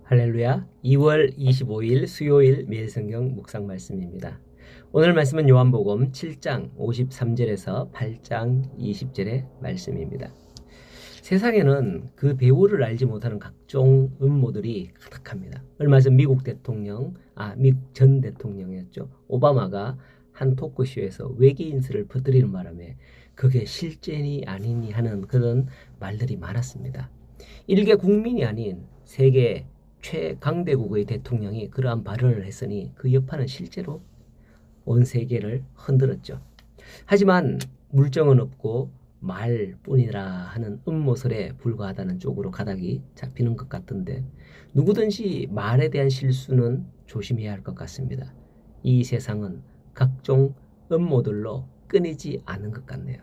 할렐루야. 2월 25일 수요일 매일성경 묵상 말씀입니다. 오늘 말씀은 요한복음 7장 53절에서 8장 20절의 말씀입니다. 세상에는 그 배우를 알지 못하는 각종 음모들이 가득합니다. 얼마 전 미국 전 대통령이었죠. 오바마가 한 토크쇼에서 외계인설을 퍼뜨리는 바람에 그게 실제니 아니니 하는 그런 말들이 많았습니다. 일개 국민이 아닌 세계 최강대국의 대통령이 그러한 발언을 했으니 그 여파는 실제로 온 세계를 흔들었죠. 하지만 물정은 없고 말뿐이라 하는 음모설에 불과하다는 쪽으로 가닥이 잡히는 것 같은데 누구든지 말에 대한 실수는 조심해야 할 것 같습니다. 이 세상은 각종 음모들로 끊이지 않은 것 같네요.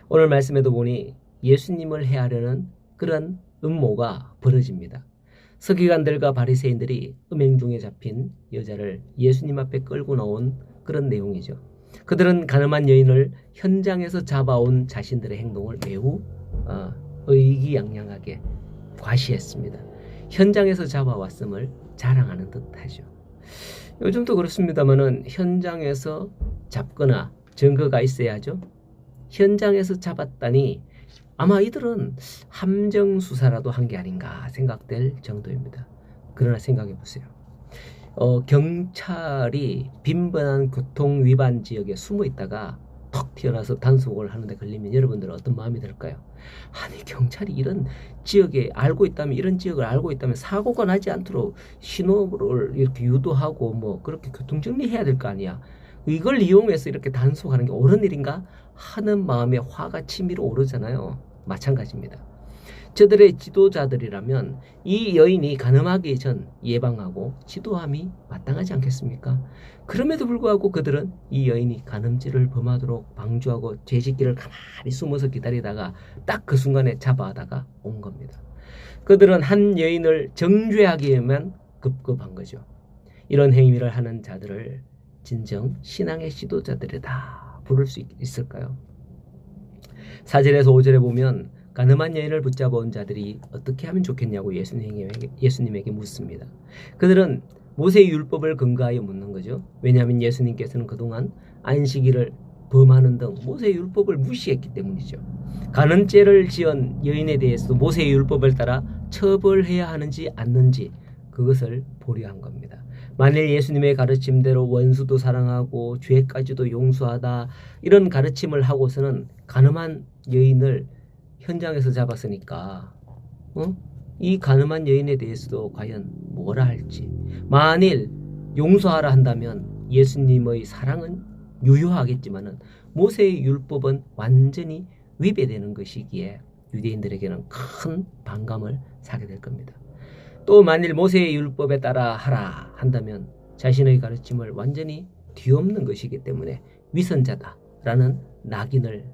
오늘 말씀에도 보니 예수님을 해하려는 그런 음모가 벌어집니다. 서기관들과 바리새인들이 음행 중에 잡힌 여자를 예수님 앞에 끌고 나온 그런 내용이죠. 그들은 가늠한 여인을 현장에서 잡아온 자신들의 행동을 매우 의기양양하게 과시했습니다. 현장에서 잡아왔음을 자랑하는 듯하죠. 요즘도 그렇습니다만은 현장에서 잡거나 증거가 있어야죠. 현장에서 잡았다니 아마 이들은 함정 수사라도 한 게 아닌가 생각될 정도입니다. 그러나 생각해 보세요. 경찰이 빈번한 교통 위반 지역에 숨어 있다가 턱 튀어나와서 단속을 하는데 걸리면 여러분들은 어떤 마음이 들까요? 아니 경찰이 이런 지역에 알고 있다면 이런 지역을 알고 있다면 사고가 나지 않도록 신호를 이렇게 유도하고 뭐 그렇게 교통 정리해야 될 거 아니야. 이걸 이용해서 이렇게 단속하는 게 옳은 일인가 하는 마음에 화가 치밀어 오르잖아요. 마찬가지입니다. 저들의 지도자들이라면 이 여인이 가늠하기 전 예방하고 지도함이 마땅하지 않겠습니까? 그럼에도 불구하고 그들은 이 여인이 가늠죄를 범하도록 방조하고 죄짓기를 가만히 숨어서 기다리다가 딱 그 순간에 잡아다가 온 겁니다. 그들은 한 여인을 정죄하기에만 급급한 거죠. 이런 행위를 하는 자들을 진정 신앙의 지도자들이다 부를 수 있을까요? 4절에서 5절에 보면 가늠한 여인을 붙잡아온 자들이 어떻게 하면 좋겠냐고 예수님에게 묻습니다. 그들은 모세의 율법을 근거하여 묻는 거죠. 왜냐하면 예수님께서는 그동안 안식일을 범하는 등 모세의 율법을 무시했기 때문이죠. 간음죄를 지은 여인에 대해서도 모세의 율법을 따라 처벌해야 하는지 않는지 그것을 보려한 겁니다. 만일 예수님의 가르침대로 원수도 사랑하고 죄까지도 용서하다 이런 가르침을 하고서는 가늠한 여인을 현장에서 잡았으니까 이 가늠한 여인에 대해서도 과연 뭐라 할지 만일 용서하라 한다면 예수님의 사랑은 유효하겠지만은 모세의 율법은 완전히 위배되는 것이기에 유대인들에게는 큰 반감을 사게 될 겁니다. 또 만일 모세의 율법에 따라 하라 한다면 자신의 가르침을 완전히 뒤엎는 것이기 때문에 위선자다라는 낙인을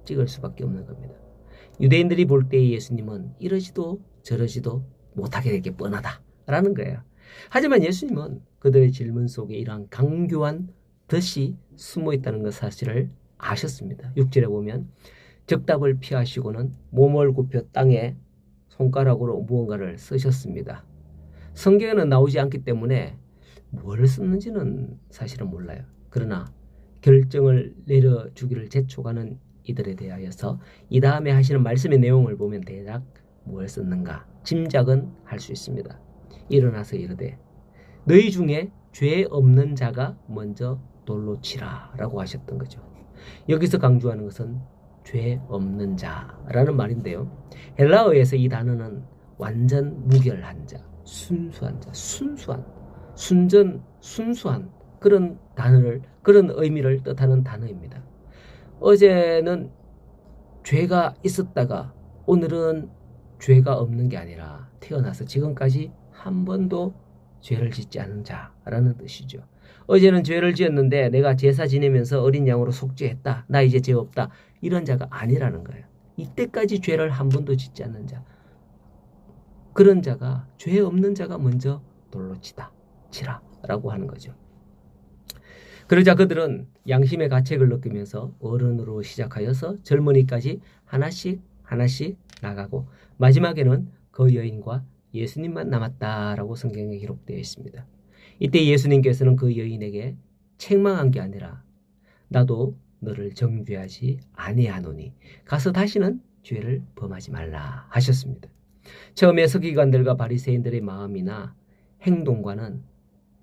찍을 수밖에 없는 겁니다. 유대인들이 볼 때 예수님은 이러지도 저러지도 못하게 되게 뻔하다라는 거예요. 하지만 예수님은 그들의 질문 속에 이러한 강교한 덫이 숨어 있다는 것 사실을 아셨습니다. 6절에 보면 적답을 피하시고는 몸을 굽혀 땅에 손가락으로 무언가를 쓰셨습니다. 성경에는 나오지 않기 때문에 뭘 썼는지는 사실은 몰라요. 그러나 결정을 내려주기를 재촉하는 이들에 대하여서 이 다음에 하시는 말씀의 내용을 보면 대략 뭘 썼는가 짐작은 할 수 있습니다. 일어나서 이르되 너희 중에 죄 없는 자가 먼저 돌로 치라 라고 하셨던 거죠. 여기서 강조하는 것은 죄 없는 자라는 말인데요. 헬라어에서 이 단어는 완전 무결한 자, 순수한 자, 순수한 그런 단어를 그런 의미를 뜻하는 단어입니다. 어제는 죄가 있었다가 오늘은 죄가 없는 게 아니라 태어나서 지금까지 한 번도 죄를 짓지 않은 자라는 뜻이죠. 어제는 죄를 지었는데 내가 제사 지내면서 어린 양으로 속죄했다. 나 이제 죄 없다. 이런 자가 아니라는 거예요. 이때까지 죄를 한 번도 짓지 않는 자. 그런 자가 죄 없는 자가 먼저 돌로 치라라고 하는 거죠. 그러자 그들은 양심의 가책을 느끼면서 어른으로 시작하여서 젊은이까지 하나씩 나가고 마지막에는 그 여인과 예수님만 남았다라고 성경에 기록되어 있습니다. 이때 예수님께서는 그 여인에게 책망한 게 아니라 나도 너를 정죄하지 아니하노니 가서 다시는 죄를 범하지 말라 하셨습니다. 처음에 서기관들과 바리새인들의 마음이나 행동과는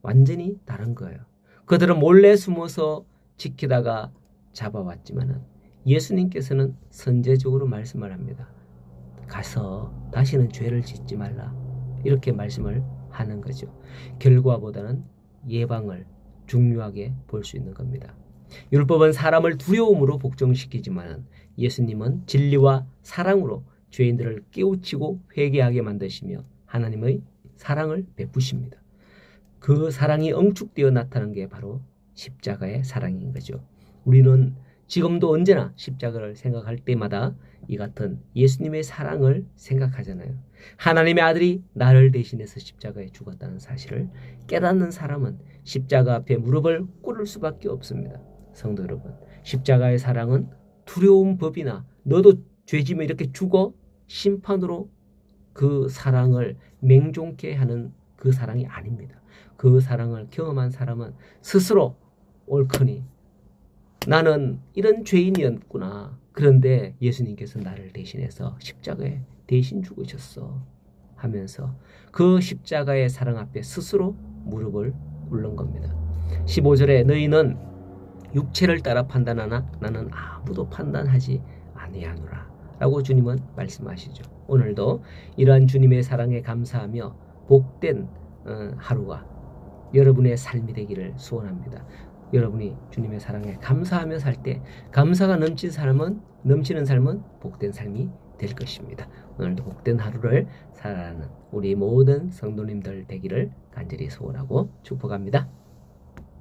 완전히 다른 거예요. 그들은 몰래 숨어서 지키다가 잡아왔지만은 예수님께서는 선제적으로 말씀을 합니다. 가서 다시는 죄를 짓지 말라. 이렇게 말씀을 하는 거죠. 결과보다는 예방을 중요하게 볼 수 있는 겁니다. 율법은 사람을 두려움으로 복종시키지만 예수님은 진리와 사랑으로 죄인들을 깨우치고 회개하게 만드시며 하나님의 사랑을 베푸십니다. 그 사랑이 응축되어 나타난 게 바로 십자가의 사랑인 거죠. 우리는 지금도 언제나 십자가를 생각할 때마다 이 같은 예수님의 사랑을 생각하잖아요. 하나님의 아들이 나를 대신해서 십자가에 죽었다는 사실을 깨닫는 사람은 십자가 앞에 무릎을 꿇을 수밖에 없습니다. 성도 여러분, 십자가의 사랑은 두려운 법이나 너도 죄지면 이렇게 죽어 심판으로 그 사랑을 맹종케 하는 그 사랑이 아닙니다. 그 사랑을 경험한 사람은 스스로 옳거니 나는 이런 죄인이었구나. 그런데 예수님께서 나를 대신해서 십자가에 대신 죽으셨어 하면서 그 십자가의 사랑 앞에 스스로 무릎을 꿇는 겁니다. 15절에 너희는 육체를 따라 판단하나 나는 아무도 판단하지 아니하노라 라고 주님은 말씀하시죠. 오늘도 이러한 주님의 사랑에 감사하며 복된 하루가 여러분의 삶이 되기를 소원합니다. 여러분이 주님의 사랑에 감사하며 살 때 감사가 넘치는 삶은 복된 삶이 될 것입니다. 오늘도 복된 하루를 살아가는 우리 모든 성도님들 되기를 간절히 소원하고 축복합니다.